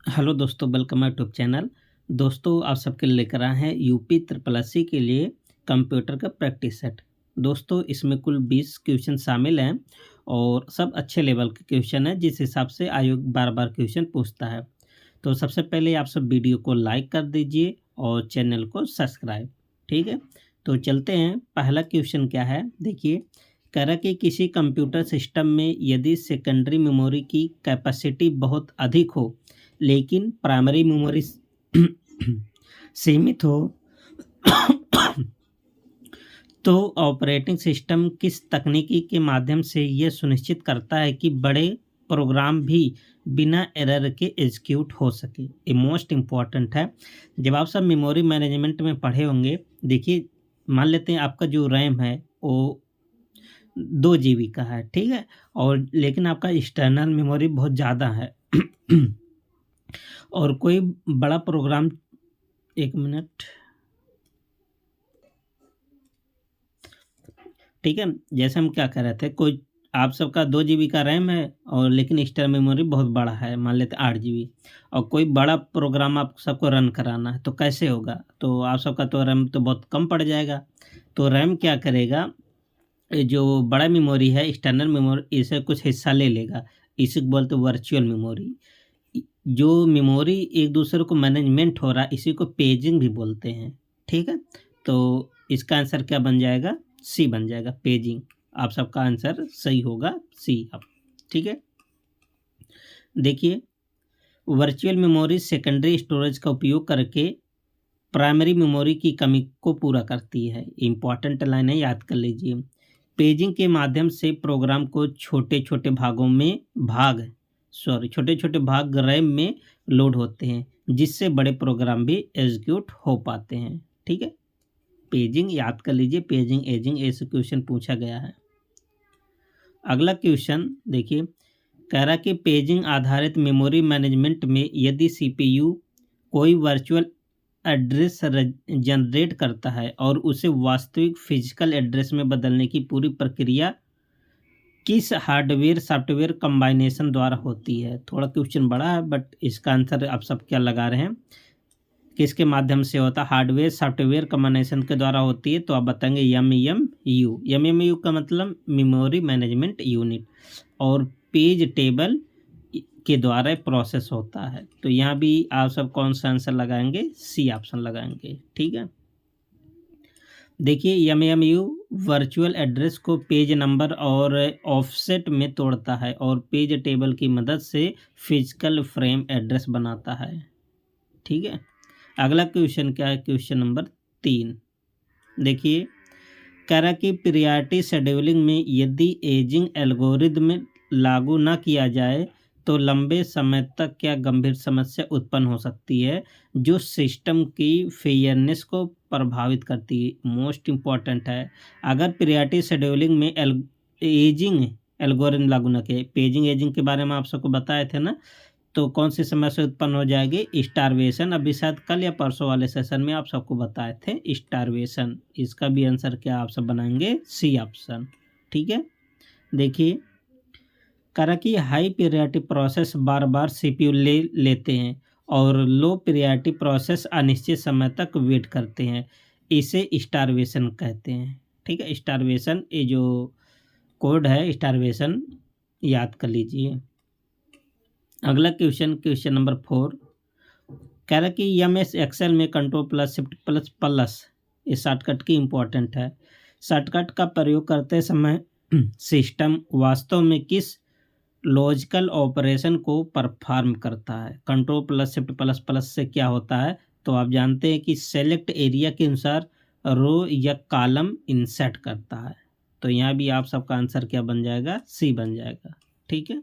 Hello दोस्तों, welcome my YouTube channel. दोस्तों, आप सबके लिए लेकर आए हैं यूपी ट्रिपल एससी के लिए कंप्यूटर का प्रैक्टिस सेट। दोस्तों, इसमें कुल 20 क्वेश्चन शामिल हैं और सब अच्छे लेवल के क्वेश्चन हैं, जिस हिसाब से आयोग बार बार क्वेश्चन पूछता है। तो सबसे पहले आप सब वीडियो को लाइक कर दीजिए और चैनल को सब्सक्राइब। ठीक है, तो चलते हैं। पहला क्वेश्चन क्या है, देखिए। कह रहा कि किसी कंप्यूटर सिस्टम में यदि सेकेंडरी मेमोरी की कैपेसिटी बहुत अधिक हो लेकिन प्राइमरी मेमोरी सीमित हो तो ऑपरेटिंग सिस्टम किस तकनीकी के माध्यम से यह सुनिश्चित करता है कि बड़े प्रोग्राम भी बिना एरर के एग्जीक्यूट हो सके। ये मोस्ट इम्पॉर्टेंट है। जब आप सब मेमोरी मैनेजमेंट में पढ़े होंगे, देखिए, मान लेते हैं आपका जो रैम है वो 2 GB का है, ठीक है, और लेकिन आपका एक्सटर्नल मेमोरी बहुत ज़्यादा है और कोई बड़ा प्रोग्राम, एक मिनट, ठीक है। जैसे हम क्या कर रहे थे, कोई आप सबका 2 GB का रैम है और लेकिन एक्सटर्नल मेमोरी बहुत बड़ा है, मान लेते 8 GB, और कोई बड़ा प्रोग्राम आप सबको रन कराना है तो कैसे होगा। तो आप सबका तो रैम तो बहुत कम पड़ जाएगा। तो रैम क्या करेगा, ये जो बड़ा मेमोरी है एक्सटर्नल मेमोरी, इसे कुछ हिस्सा ले लेगा। इसी को बोलते वर्चुअल मेमोरी। जो मेमोरी एक दूसरे को मैनेजमेंट हो रहा है, इसी को पेजिंग भी बोलते हैं, ठीक है। तो इसका आंसर क्या बन जाएगा, सी बन जाएगा, पेजिंग। आप सबका आंसर सही होगा, सी अब, ठीक है। देखिए, वर्चुअल मेमोरी सेकेंडरी स्टोरेज का उपयोग करके प्राइमरी मेमोरी की कमी को पूरा करती है। इंपॉर्टेंट लाइन है, याद कर लीजिए। पेजिंग के माध्यम से प्रोग्राम को छोटे छोटे छोटे छोटे भाग रैम में लोड होते हैं, जिससे बड़े प्रोग्राम भी एग्जीक्यूट हो पाते हैं, ठीक है। पेजिंग याद कर लीजिए, पेजिंग एजिंग ऐसे क्वेश्चन पूछा गया है। अगला क्वेश्चन देखिए। कह रहा कि पेजिंग आधारित मेमोरी मैनेजमेंट में यदि सीपीयू कोई वर्चुअल एड्रेस जनरेट करता है और उसे वास्तविक फिजिकल एड्रेस में बदलने की पूरी प्रक्रिया किस हार्डवेयर सॉफ्टवेयर कंबाइनेशन द्वारा होती है। थोड़ा क्वेश्चन बड़ा है, बट इसका आंसर आप सब क्या लगा रहे हैं, किसके माध्यम से होता है। हार्डवेयर सॉफ्टवेयर कंबाइनेशन के द्वारा होती है, तो आप बताएंगे एमएमयू। एमएमयू का मतलब मेमोरी मैनेजमेंट यूनिट, और पेज टेबल के द्वारा प्रोसेस होता है। तो यहाँ भी आप सब कौन सा आंसर लगाएंगे, सी ऑप्शन लगाएंगे, ठीक है। देखिए, एमएमयू वर्चुअल एड्रेस को पेज नंबर और ऑफसेट में तोड़ता है और पेज टेबल की मदद से फिजिकल फ्रेम एड्रेस बनाता है, ठीक है। अगला क्वेश्चन क्या है, क्वेश्चन नंबर 3। देखिए, कह रहा कि प्रियॉरिटी शेड्यूलिंग में यदि एजिंग एल्गोरिदम लागू न किया जाए तो लंबे समय तक क्या गंभीर समस्या उत्पन्न हो सकती है, जो सिस्टम की फेयरनेस को प्रभावित करती है। मोस्ट इम्पॉर्टेंट है। अगर प्रियॉरिटी शेड्यूलिंग में एजिंग एल्गोरिदम लागू न किए, पेजिंग एजिंग के बारे में आप सबको बताए थे ना, तो कौन सी समस्या उत्पन्न हो जाएगी, स्टारवेशन। अभी शायद कल या परसों वाले सेशन में आप सबको बताए थे स्टारवेशन। इसका भी आंसर क्या आप सब बनाएंगे, सी ऑप्शन, ठीक है। देखिए, करा कि हाई पीरियडिक प्रोसेस बार बार सीपीयू ले लेते हैं और लो पीरियडिक प्रोसेस अनिश्चित समय तक वेट करते हैं, इसे स्टारवेशन कहते हैं, ठीक है। स्टारवेशन, ये जो कोड है स्टारवेशन, याद कर लीजिए। अगला क्वेश्चन, क्वेश्चन नंबर 4। कह रहा कि एमएस एक्सेल में control plus shift plus plus, ये शॉर्टकट की इम्पोर्टेंट है। शॉर्टकट का प्रयोग करते समय सिस्टम वास्तव में किस लॉजिकल ऑपरेशन को परफॉर्म करता है। Control plus shift plus plus से क्या होता है, तो आप जानते हैं कि सेलेक्ट एरिया के अनुसार रो या कॉलम इंसर्ट करता है। तो यहाँ भी आप सबका आंसर क्या बन जाएगा, सी बन जाएगा, ठीक है।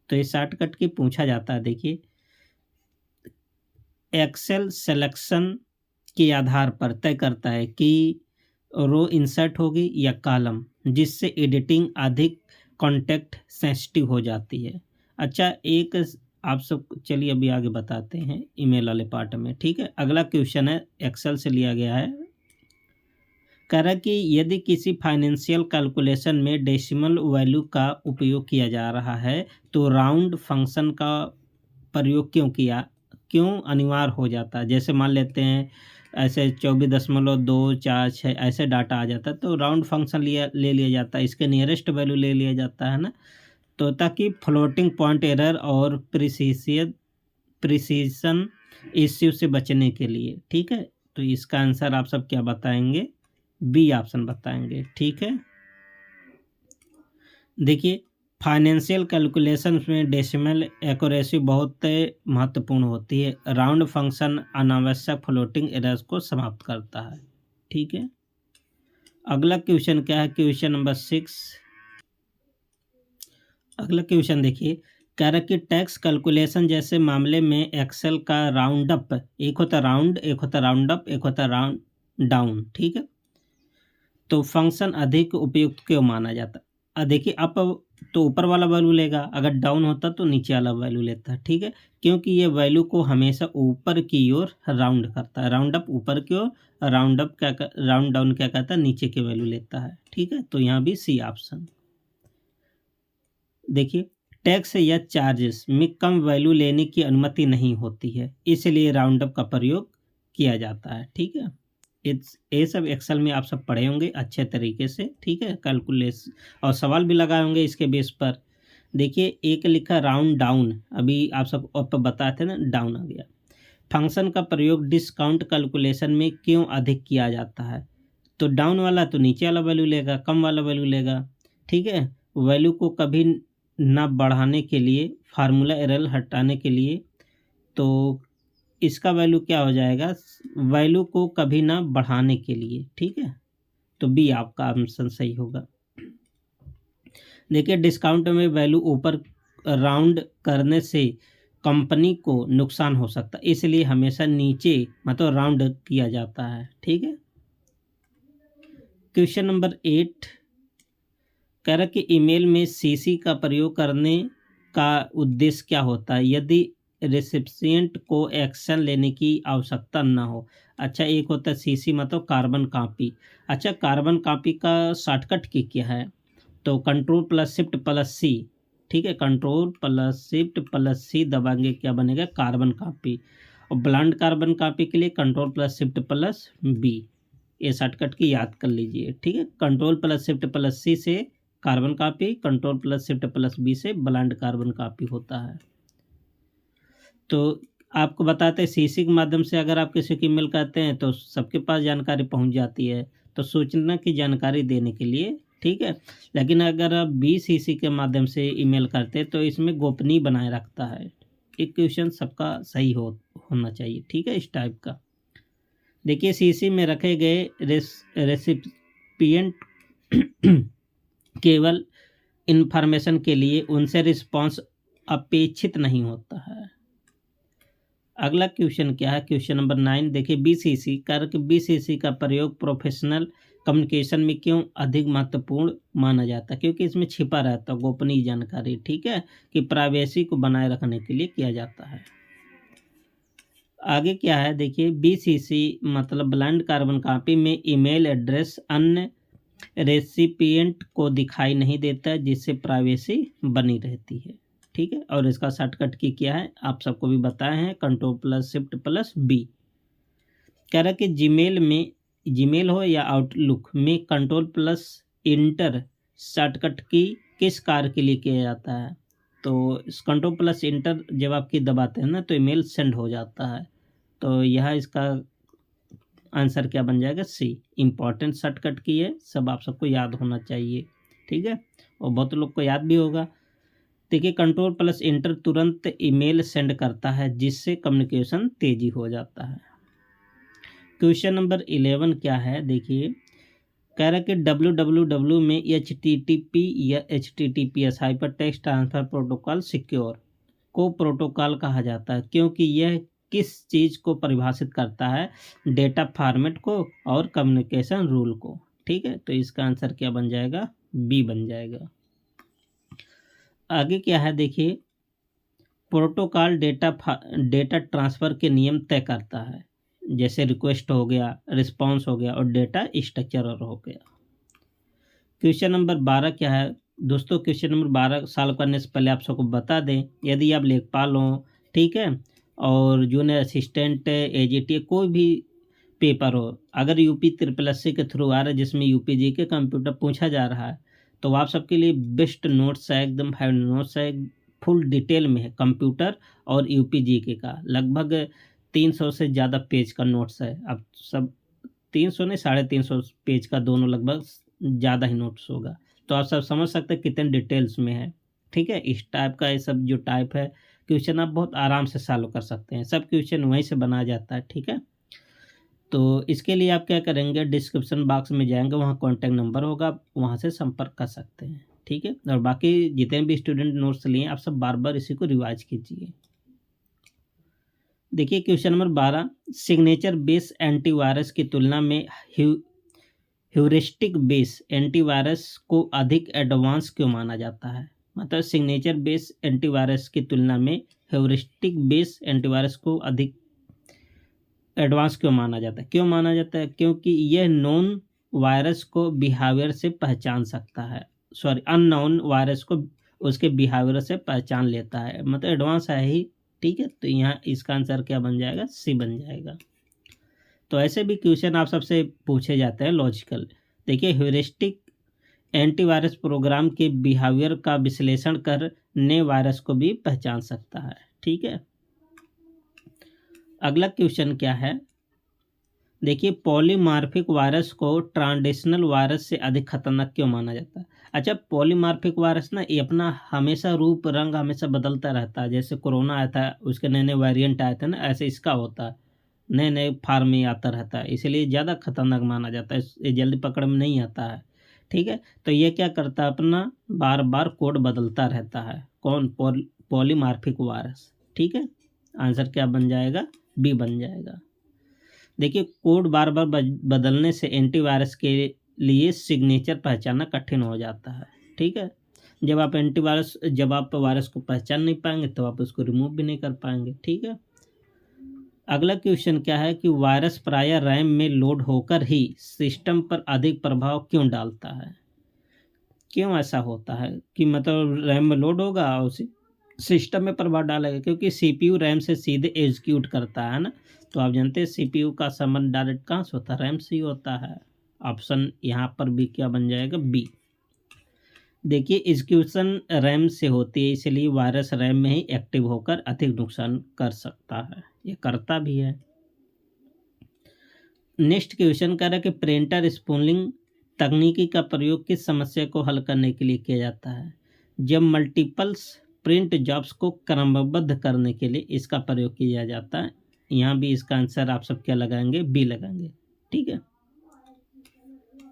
तो ये शॉर्टकट की पूछा जाता है। देखिए, एक्सेल सिलेक्शन के आधार पर तय करता है कि रो इंसर्ट होगी या कॉलम, जिससे एडिटिंग अधिक कॉन्टेक्ट सेंसिटिव हो जाती है। अच्छा, एक आप सब, चलिए अभी आगे बताते हैं ईमेल वाले पार्ट में, ठीक है। अगला क्वेश्चन है, एक्सेल से लिया गया है। कह रहा है कि यदि किसी फाइनेंशियल कैलकुलेशन में डेसिमल वैल्यू का उपयोग किया जा रहा है तो राउंड फंक्शन का प्रयोग क्यों अनिवार्य हो जाता है। जैसे मान लेते हैं ऐसे 24.246 ऐसे डाटा आ जाता है तो राउंड फंक्शन ले लिया जाता है, इसके नियरेस्ट वैल्यू ले लिया जाता है ना, तो ताकि फ्लोटिंग पॉइंट एरर और प्रिसीशन इश्यू से बचने के लिए। ठीक है, तो इसका आंसर आप सब क्या बताएंगे, बी ऑप्शन बताएंगे। ठीक है, देखिए फाइनेंशियल कैलकुलेशन में डेसिमल एक्यूरेसी बहुत महत्वपूर्ण होती है। राउंड फंक्शन अनावश्यक फ्लोटिंग एरर्स को समाप्त करता है। ठीक है, अगला क्वेश्चन क्या है, क्वेश्चन नंबर 6। अगला क्वेश्चन देखिए, कह रहा है कि टैक्स कैलकुलेशन जैसे मामले में एक्सेल का राउंड अप, एक होता राउंड, एक होता राउंड अप, एक होता राउंड डाउन। ठीक है, तो फंक्शन अधिक उपयुक्त क्यों माना जाता है। देखिए अप तो ऊपर वाला वैल्यू लेगा, अगर डाउन होता तो नीचे वाला वैल्यू लेता है। ठीक है, क्योंकि ये वैल्यू को हमेशा ऊपर की ओर राउंड करता है। राउंड अप ऊपर की ओर, राउंड डाउन क्या कहता है, नीचे की वैल्यू लेता है। ठीक है, तो यहाँ भी सी ऑप्शन। देखिए टैक्स या चार्जेस में कम वैल्यू लेने की अनुमति नहीं होती है, इसलिए राउंड अप का प्रयोग किया जाता है। ठीक है, ये सब एक्सेल में आप सब पढ़े होंगे अच्छे तरीके से। ठीक है, कैलकुलेशन और सवाल भी लगाए होंगे इसके बेस पर। देखिए एक लिखा राउंड डाउन, अभी आप सब ऊपर बताए थे ना, डाउन आ गया। फंक्शन का प्रयोग डिस्काउंट कैलकुलेशन में क्यों अधिक किया जाता है, तो डाउन वाला तो नीचे वाला वैल्यू लेगा, कम वाला वैल्यू लेगा। ठीक है, वैल्यू को कभी ना बढ़ाने के लिए, फार्मूला एरर हटाने के लिए, तो इसका वैल्यू क्या हो जाएगा, वैल्यू को कभी ना बढ़ाने के लिए। ठीक है, तो बी आपका ऑप्शन सही होगा। देखिए डिस्काउंट में वैल्यू ऊपर राउंड करने से कंपनी को नुकसान हो सकता है, इसलिए हमेशा नीचे मतलब राउंड किया जाता है। ठीक है, क्वेश्चन नंबर 8 कह रहा कि ईमेल में सीसी का प्रयोग करने का उद्देश्य क्या होता है यदि रेसिपिएंट को एक्शन लेने की आवश्यकता न हो। अच्छा, एक होता है सीसी मतलब कार्बन कॉपी। अच्छा, कार्बन कॉपी का शॉर्टकट की क्या है, तो control plus shift plus C. ठीक है, control plus shift plus C दबाएंगे क्या बनेगा, कार्बन कॉपी। और ब्लाइंड कार्बन कॉपी के लिए control plus shift plus B, ये शॉर्टकट की याद कर लीजिए। ठीक है, control plus shift plus C से carbon copy, control plus shift plus B से ब्लाइंड कार्बन कॉपी होता है। तो आपको बताते हैं सीसी के माध्यम से अगर आप किसी की ईमेल करते हैं तो सबके पास जानकारी पहुंच जाती है, तो सूचना की जानकारी देने के लिए। ठीक है, लेकिन अगर आप बीसीसी के माध्यम से ईमेल करते हैं तो इसमें गोपनीय बनाए रखता है। एक क्वेश्चन सबका सही होना चाहिए। ठीक है, इस टाइप का। देखिए सीसी में रखे गए रेसिपिएंट केवल इन्फॉर्मेशन के लिए, उनसे रिस्पांस अपेक्षित नहीं होता है। अगला क्वेश्चन क्या है, क्वेश्चन नंबर 9 देखिए बीसीसी कार्य, बीसीसी का प्रयोग प्रोफेशनल कम्युनिकेशन में क्यों अधिक महत्वपूर्ण माना जाता है, क्योंकि इसमें छिपा रहता है गोपनीय जानकारी। ठीक है, कि प्राइवेसी को बनाए रखने के लिए किया जाता है। आगे क्या है देखिए, बीसीसी मतलब ब्लाइंड कार्बन कॉपी में ईमेल एड्रेस अन्य रेसिपिएंट को दिखाई नहीं देता, जिससे प्राइवेसी बनी रहती है। ठीक है, और इसका शॉर्टकट की क्या है आप सबको भी बताए हैं, control plus shift plus B. कह रहा है कि जीमेल हो या आउटलुक में कंट्रोल प्लस इंटर शॉर्टकट की किस कार्य के लिए किया जाता है, तो इस कंट्रोल प्लस इंटर जब आप की दबाते हैं ना तो ईमेल सेंड हो जाता है। तो यहाँ इसका आंसर क्या बन जाएगा, सी। इम्पॉर्टेंट शॉर्टकट की है, सब आप सबको याद होना चाहिए। ठीक है, और बहुत लोग को याद भी होगा। देखिए कंट्रोल प्लस इंटर तुरंत ईमेल सेंड करता है, जिससे कम्युनिकेशन तेजी हो जाता है। क्वेश्चन नंबर 11 क्या है देखिए, कह रहा है कि www में HTTP या HTTPS hyper text transfer protocol secure को प्रोटोकॉल कहा जाता है, क्योंकि यह किस चीज़ को परिभाषित करता है, डेटा फॉर्मेट को और कम्युनिकेशन रूल को। ठीक है, तो इसका आंसर क्या बन जाएगा, बी बन जाएगा। आगे क्या है देखिए, प्रोटोकॉल डेटा ट्रांसफ़र के नियम तय करता है, जैसे रिक्वेस्ट हो गया, रिस्पांस हो गया और डेटा स्ट्रक्चर हो गया। क्वेश्चन नंबर 12 क्या है दोस्तों, क्वेश्चन नंबर 12 सॉल्व करने से पहले आप सबको बता दें, यदि आप लेखपाल हों ठीक है। और जूनियर असिस्टेंट, एजीटी, कोई भी पेपर हो, अगर यूपी SSSC के थ्रू आ रहा है जिसमें यूपीजी के कंप्यूटर पूछा जा रहा है, तो आप सबके लिए बेस्ट नोट्स है, एकदम हाई नोट्स है, फुल डिटेल में है कंप्यूटर और यूपीजी के का लगभग 300 से ज़्यादा पेज का नोट्स है। अब सब 300 नहीं 350 पेज का दोनों लगभग ज़्यादा ही नोट्स होगा। तो आप सब समझ सकते हैं कितने डिटेल्स में है। ठीक है, इस टाइप का ये सब जो टाइप है क्वेश्चन आप बहुत आराम से सॉल्व कर सकते हैं, सब क्वेश्चन वहीं से बनाया जाता है। ठीक है, तो इसके लिए आप क्या करेंगे, डिस्क्रिप्शन बॉक्स में जाएंगे, वहाँ कॉन्टैक्ट नंबर होगा, वहाँ से संपर्क कर सकते हैं। ठीक है, और बाकी जितने भी स्टूडेंट नोट्स लिए आप सब बार बार इसी को रिवाइज कीजिए। देखिए question number 12, signature base antivirus की तुलना में ह्यूरिस्टिक बेस एंटीवायरस को अधिक एडवांस क्यों माना जाता है। मतलब सिग्नेचर बेस एंटीवायरस की तुलना में ह्यूरिस्टिक बेस एंटीवायरस को अधिक एडवांस क्यों माना जाता है। क्यों माना जाता है, क्योंकि यह नॉन वायरस को बिहेवियर से पहचान सकता है, अननोन वायरस को उसके बिहेवियर से पहचान लेता है, मतलब एडवांस है ही। ठीक है, तो यहाँ इसका आंसर क्या बन जाएगा, सी बन जाएगा। तो ऐसे भी क्वेश्चन आप सबसे पूछे जाते हैं लॉजिकल। देखिए ह्यूरिस्टिक एंटीवायरस प्रोग्राम के बिहेवियर का विश्लेषण कर नए वायरस को भी पहचान सकता है। ठीक है, अगला क्वेश्चन क्या है, देखिए पॉलीमार्फिक वायरस को ट्रांजिशनल वायरस से अधिक खतरनाक क्यों माना जाता है। अच्छा, पॉलीमार्फिक वायरस ना ये अपना हमेशा रूप रंग हमेशा बदलता रहता है, जैसे कोरोना आया था उसके नए नए वेरिएंट आए थे ना, ऐसे इसका होता है, नए नए फार्म में आता रहता है, इसलिए ज़्यादा खतरनाक माना जाता है, ये जल्दी पकड़ में नहीं आता है। ठीक है, तो ये क्या करता है, अपना बार बार कोड बदलता रहता है, कौन, पॉलीमार्फिक वायरस। ठीक है, आंसर क्या बन जाएगा, बी बन जाएगा। देखिए कोड बार बार बदलने से एंटीवायरस के लिए सिग्नेचर पहचानना कठिन हो जाता है। ठीक है, जब आप वायरस को पहचान नहीं पाएंगे तो आप उसको रिमूव भी नहीं कर पाएंगे। ठीक है, अगला क्वेश्चन क्या है कि वायरस प्रायः रैम में लोड होकर ही सिस्टम पर अधिक प्रभाव क्यों डालता है। क्यों ऐसा होता है कि मतलब रैम में लोड होगा और सिस्टम में प्रभाव डालेगा, क्योंकि सीपीयू रैम से सीधे एग्जीक्यूट करता है ना, तो आप जानते हैं सीपीयू का संबंध डायरेक्ट कहाँ से होता है, रैम से ही होता है। ऑप्शन यहाँ पर भी क्या बन जाएगा, बी। देखिए एग्जीक्यूशन रैम से होती है, इसलिए वायरस रैम में ही एक्टिव होकर अधिक नुकसान कर सकता है, ये करता भी है। नेक्स्ट क्वेश्चन कह रहा है कि प्रिंटर स्पूलिंग तकनीकी का प्रयोग किस समस्या को हल करने के लिए किया जाता है। जब मल्टीपल्स प्रिंट जॉब्स को क्रमबद्ध करने के लिए इसका प्रयोग किया जाता है। यहाँ भी इसका आंसर आप सब क्या लगाएंगे, बी लगाएंगे। ठीक है,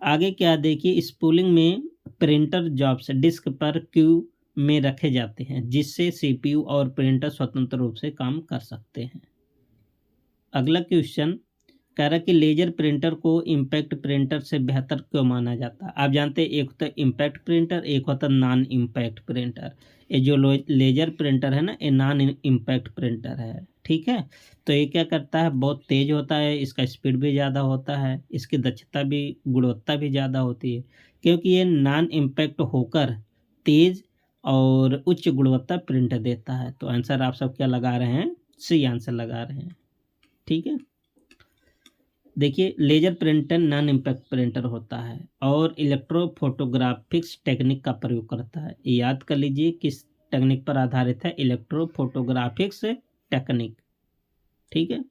आगे क्या देखिए, स्पूलिंग में प्रिंटर जॉब्स डिस्क पर क्यू में रखे जाते हैं, जिससे सीपीयू और प्रिंटर स्वतंत्र रूप से काम कर सकते हैं। अगला क्वेश्चन कह रहा है कि लेजर प्रिंटर को इम्पैक्ट प्रिंटर से बेहतर क्यों माना जाता है। आप जानते हैं एक होता है इम्पैक्ट प्रिंटर, एक होता है नॉन इम्पैक्ट प्रिंटर। ये जो लेजर प्रिंटर है ना, ये नॉन इम्पैक्ट प्रिंटर है। ठीक है, तो ये क्या करता है, बहुत तेज होता है, इसका स्पीड भी ज़्यादा होता है, इसकी दक्षता भी, गुणवत्ता भी ज़्यादा होती है, क्योंकि ये नॉन इम्पैक्ट होकर तेज और उच्च गुणवत्ता प्रिंट देता है। तो आंसर आप सब क्या लगा रहे हैं, सी आंसर लगा रहे हैं। ठीक है, देखिए laser printer non impact printer होता है और इलेक्ट्रोफोटोग्राफिक्स टेक्निक का प्रयोग करता है। याद कर लीजिए किस टेक्निक पर आधारित है, इलेक्ट्रोफोटोग्राफिक्स टेक्निक। ठीक है,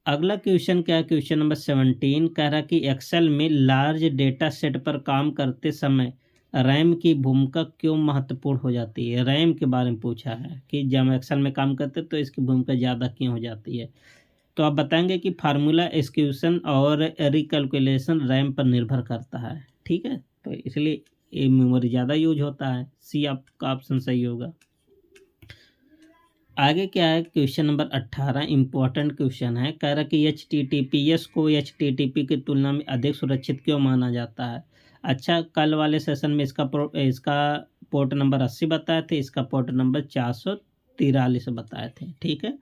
अगला क्वेश्चन क्या है, क्वेश्चन नंबर 17 कह रहा कि एक्सेल में लार्ज डेटा सेट पर काम करते समय रैम की भूमिका क्यों महत्वपूर्ण हो जाती है। रैम के बारे में पूछा है कि जब एक्सेल में काम करते तो इसकी भूमिका ज़्यादा क्यों हो जाती है। तो आप बताएंगे कि फार्मूला एक्सक्यूशन और रिकैलकुलेशन रैम पर निर्भर करता है। ठीक है, तो इसलिए ये मेमोरी ज़्यादा यूज होता है, सी आपका ऑप्शन सही होगा। आगे क्या है, क्वेश्चन नंबर 18 इम्पोर्टेंट क्वेश्चन है, कह रहा कि HTTPS को HTTP की तुलना में अधिक सुरक्षित क्यों माना जाता है। अच्छा, कल वाले सेशन में इसका पोर्ट नंबर 80 बताए थे, इसका पोर्ट नंबर 443 बताए थे। ठीक है,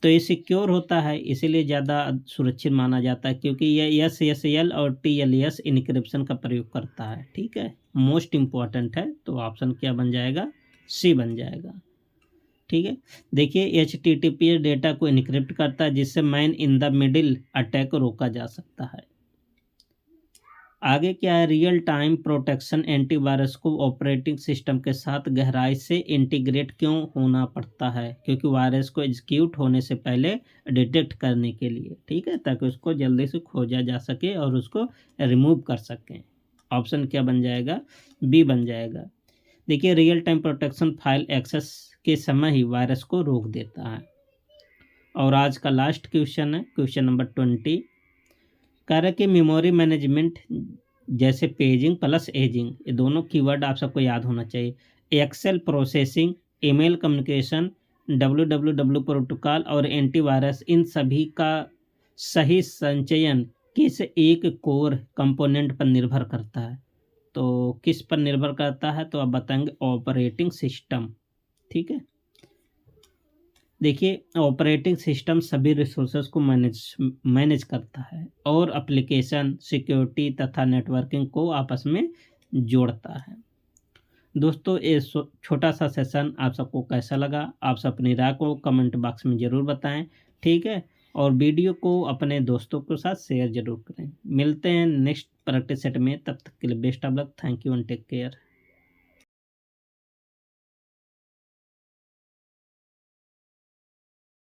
तो ये सिक्योर होता है, इसीलिए ज़्यादा सुरक्षित माना जाता है, क्योंकि ये SSL और TLS इनक्रिप्शन का प्रयोग करता है। ठीक है, मोस्ट इम्पॉर्टेंट है, तो ऑप्शन क्या बन जाएगा, सी बन जाएगा। ठीक है। देखिए HTTPS डेटा को इनक्रिप्ट करता है जिससे man in the middle attack को रोका जा सकता है। आगे क्या है, रियल टाइम प्रोटेक्शन एंटीवायरस को ऑपरेटिंग सिस्टम के साथ गहराई से इंटीग्रेट क्यों होना पड़ता है, क्योंकि वायरस को एग्जीक्यूट होने से पहले डिटेक्ट करने के लिए, ठीक है, ताकि उसको जल्दी से खोजा जा सके और उसको रिमूव कर सकें। ऑप्शन क्या बन जाएगा, बी बन जाएगा। देखिए real time protection file access के समय ही वायरस को रोक देता है। और आज का लास्ट क्वेश्चन है, क्वेश्चन नंबर 20। कह रहे कि मेमोरी मैनेजमेंट जैसे पेजिंग प्लस एजिंग, ये दोनों कीवर्ड आप सबको याद होना चाहिए। Excel processing, email communication, WWW protocol और एंटीवायरस, इन सभी का सही संचयन किस एक कोर कंपोनेंट पर निर्भर करता है। तो किस पर निर्भर करता है, तो आप बताएंगे ऑपरेटिंग सिस्टम, ठीक है। देखिए ऑपरेटिंग सिस्टम सभी रिसोर्सेज को मैनेज करता है और एप्लीकेशन, सिक्योरिटी तथा नेटवर्किंग को आपस में जोड़ता है। दोस्तों ये छोटा सा सेशन आप सबको कैसा लगा, आप सब अपनी राय को कमेंट बॉक्स में ज़रूर बताएं, ठीक है। और वीडियो को अपने दोस्तों के साथ शेयर जरूर करें। मिलते हैं नेक्स्ट प्रैक्टिस सेट में, तब तक के लिए best of luck, thank you and take care.